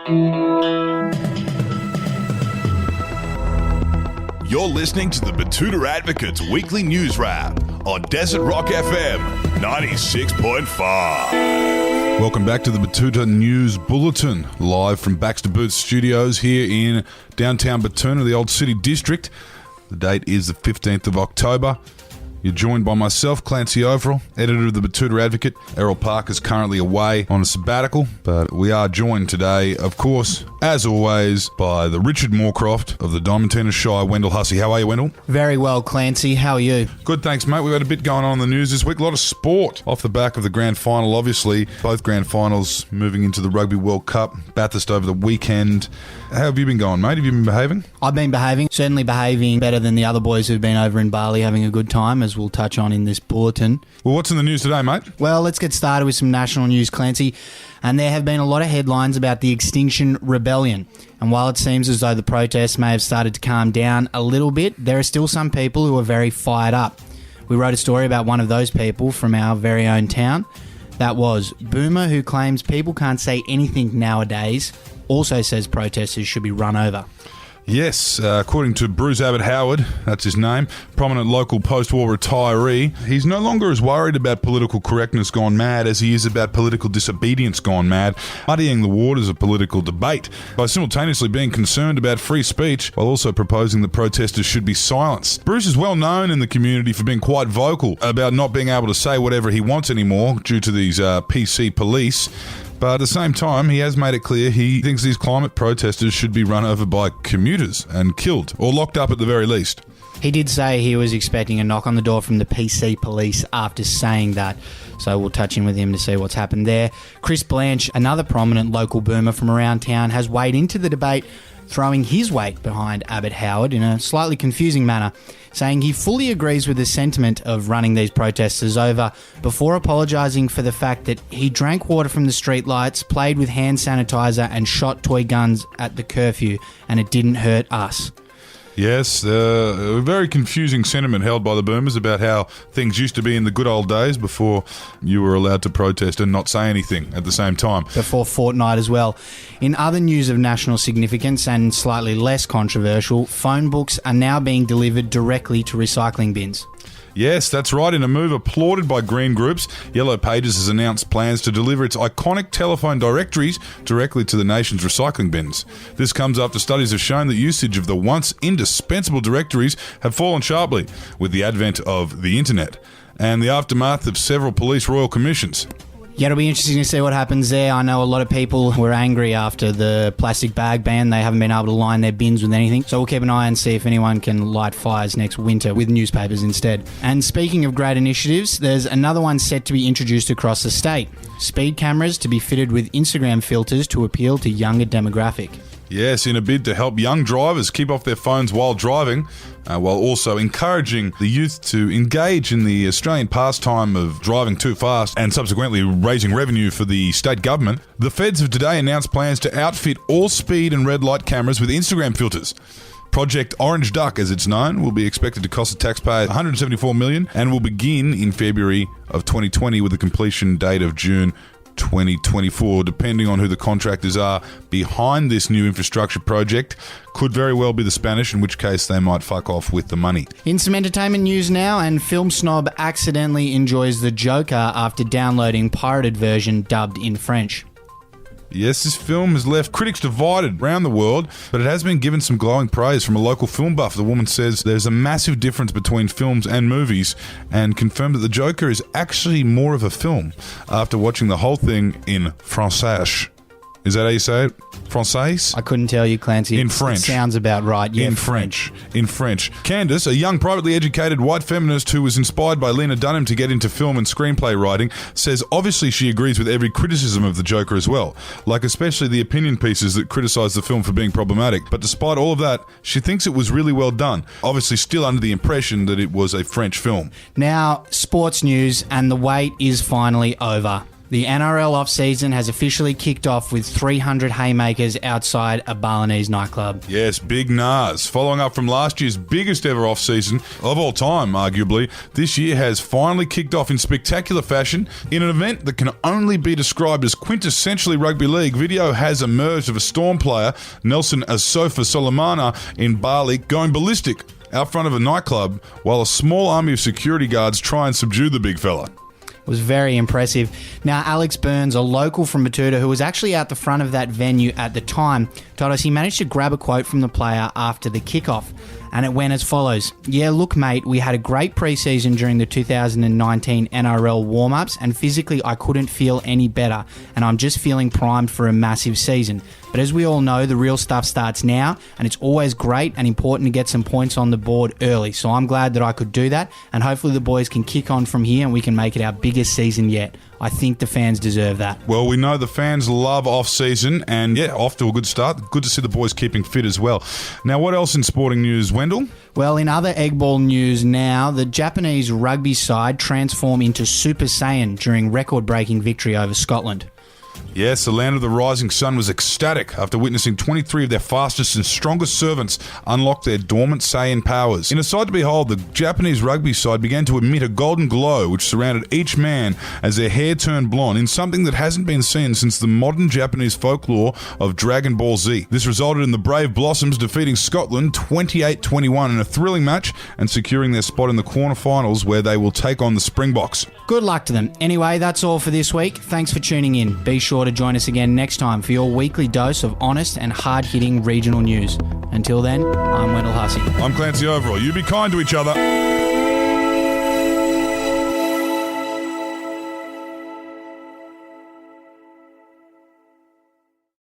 You're listening to the Betoota Advocate's weekly news wrap on Desert Rock FM 96.5. Welcome back to the Betoota News Bulletin, live from Baxter Booth Studios here in downtown Betoota, the Old City District. The date is the 15th of October. You're joined by myself, Clancy Overell, editor of the Betoota Advocate. Errol Park is currently away on a sabbatical, but we are joined today, of course, as always, by the Richard Moorcroft of the Diamantina Shire, Wendell Hussey. How are you, Wendell? Very well, Clancy. How are you? Good, thanks, mate. We've had a bit going on in the news this week. A lot of sport off the back of the grand final, obviously. Both grand finals moving into the Rugby World Cup. Bathurst over the weekend. How have you been going, mate? Have you been behaving? I've been behaving. Certainly behaving better than the other boys who've been over in Bali having a good time, as we'll touch on in this bulletin. Well, what's in the news today, mate? Well, let's get started with some national news, Clancy. And there have been a lot of headlines about the Extinction Rebellion. And while it seems as though the protests may have started to calm down a little bit, there are still some people who are very fired up. We wrote a story about one of those people from our very own town. That was Boomer, who claims people can't say anything nowadays, also says protesters should be run over. Yes, according to Bruce Abbott Howard, that's his name, prominent local post-war retiree, he's no longer as worried about political correctness gone mad as he is about political disobedience gone mad, muddying the waters of political debate by simultaneously being concerned about free speech while also proposing that protesters should be silenced. Bruce is well known in the community for being quite vocal about not being able to say whatever he wants anymore due to these PC police. But at the same time, he has made it clear he thinks these climate protesters should be run over by commuters and killed, or locked up at the very least. He did say he was expecting a knock on the door from the PC police after saying that, so we'll touch in with him to see what's happened there. Chris Blanche, another prominent local boomer from around town, has weighed into the debate, throwing his weight behind Abbott Howard in a slightly confusing manner, saying he fully agrees with the sentiment of running these protesters over before apologising for the fact that he drank water from the streetlights, played with hand sanitizer and shot toy guns at the curfew, and it didn't hurt us. Yes, a very confusing sentiment held by the boomers about how things used to be in the good old days before you were allowed to protest and not say anything at the same time. Before Fortnite as well. In other news of national significance and slightly less controversial, phone books are now being delivered directly to recycling bins. Yes, that's right. In a move applauded by green groups, Yellow Pages has announced plans to deliver its iconic telephone directories directly to the nation's recycling bins. This comes after studies have shown that usage of the once indispensable directories have fallen sharply with the advent of the internet and the aftermath of several police royal commissions. Yeah, it'll be interesting to see what happens there. I know a lot of people were angry after the plastic bag ban. They haven't been able to line their bins with anything. So we'll keep an eye and see if anyone can light fires next winter with newspapers instead. And speaking of great initiatives, there's another one set to be introduced across the state. Speed cameras to be fitted with Instagram filters to appeal to younger demographic. Yes, in a bid to help young drivers keep off their phones while driving, while also encouraging the youth to engage in the Australian pastime of driving too fast and subsequently raising revenue for the state government, the feds have today announced plans to outfit all speed and red light cameras with Instagram filters. Project Orange Duck, as it's known, will be expected to cost the taxpayer $174 million and will begin in February of 2020 with a completion date of June 2024, depending on who the contractors are behind this new infrastructure project. Could very well be the Spanish, in which case they might fuck off with the money. In some entertainment news now, and film snob accidentally enjoys The Joker after downloading pirated version dubbed in French. Yes, this film has left critics divided around the world, but it has been given some glowing praise from a local film buff. The woman says there's a massive difference between films and movies and confirmed that The Joker is actually more of a film after watching the whole thing in Français. Is that how you say it? Français? I couldn't tell you, Clancy. In French. It sounds about right. Yeah, in French. In French. Candace, a young privately educated white feminist who was inspired by Lena Dunham to get into film and screenplay writing, says obviously she agrees with every criticism of The Joker as well, like especially the opinion pieces that criticise the film for being problematic. But despite all of that, she thinks it was really well done, obviously still under the impression that it was a French film. Now, sports news, and the wait is finally over. The NRL off-season has officially kicked off with 300 haymakers outside a Balinese nightclub. Yes, big Nas. Following up from last year's biggest ever off-season of all time, arguably, this year has finally kicked off in spectacular fashion. In an event that can only be described as quintessentially rugby league, video has emerged of a Storm player, Nelson Asofa Solomana, in Bali, going ballistic out front of a nightclub while a small army of security guards try and subdue the big fella. Was very impressive. Now, Alex Burns, a local from Betoota who was actually out the front of that venue at the time, told us he managed to grab a quote from the player after the kickoff. And it went as follows. "Yeah, look, mate, we had a great preseason during the 2019 NRL warm-ups, and physically I couldn't feel any better, and I'm just feeling primed for a massive season. But as we all know, the real stuff starts now, and it's always great and important to get some points on the board early. So I'm glad that I could do that, and hopefully the boys can kick on from here and we can make it our biggest season yet. I think the fans deserve that." Well, we know the fans love off-season, and yeah, off to a good start. Good to see the boys keeping fit as well. Now, what else in sporting news, Wendell? Well, in other egg ball news now, the Japanese rugby side transformed into Super Saiyan during record-breaking victory over Scotland. Yes, the land of the rising sun was ecstatic after witnessing 23 of their fastest and strongest servants unlock their dormant Saiyan powers. In a sight to behold, the Japanese rugby side began to emit a golden glow which surrounded each man as their hair turned blonde in something that hasn't been seen since the modern Japanese folklore of Dragon Ball Z. This resulted in the Brave Blossoms defeating Scotland 28-21 in a thrilling match and securing their spot in the quarterfinals where they will take on the Springboks. Good luck to them. Anyway, that's all for this week. Thanks for tuning in. Be sure to join us again next time for your weekly dose of honest and hard-hitting regional news. Until then, I'm Wendell Hussey. I'm Clancy Overell. You be kind to each other.